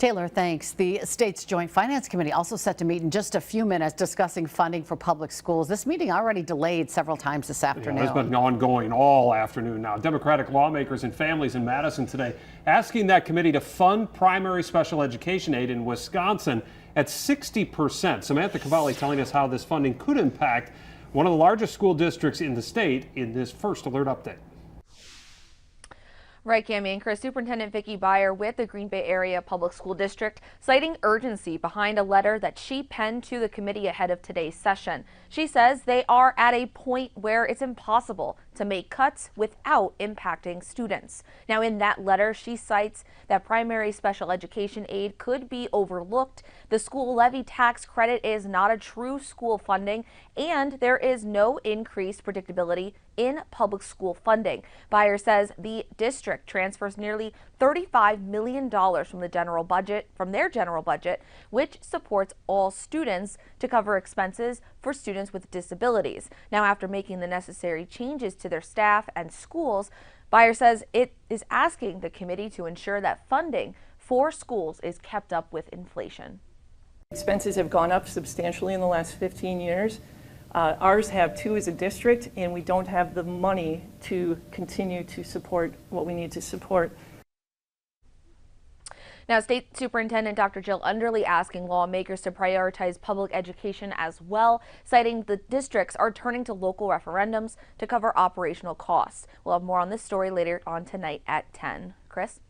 Taylor, thanks. The state's Joint Finance Committee also set to meet in just a few minutes discussing funding for public schools. This meeting already delayed several times this afternoon. Yeah, it's been ongoing all afternoon now. Democratic lawmakers and families in Madison today asking that committee to fund primary special education aid in Wisconsin at 60%. Samantha Cavalli telling us how this funding could impact one of the largest school districts in the state in this First Alert update. Right, Cami and Chris. Superintendent Vicki Beyer with the Green Bay Area Public School District citing urgency behind a letter that she penned to the committee ahead of today's session. She says they are at a point where it's impossible to make cuts without impacting students. Now, in that letter, she cites that primary special education aid could be overlooked. The school levy tax credit is not a true school funding, and there is no increased predictability in public school funding. Beyer says the district transfers nearly $35 million from their general budget, which supports all students to cover expenses for students with disabilities. Now, after making the necessary changes to their staff and schools, Beyer says it is asking the committee to ensure that funding for schools is kept up with inflation. Expenses have gone up substantially in the last 15 years. Ours have too as a district, and we don't have the money to continue to support what we need to support. Now, State Superintendent Dr. Jill Underly asking lawmakers to prioritize public education as well, citing the districts are turning to local referendums to cover operational costs. We'll have more on this story later on tonight at 10. Chris?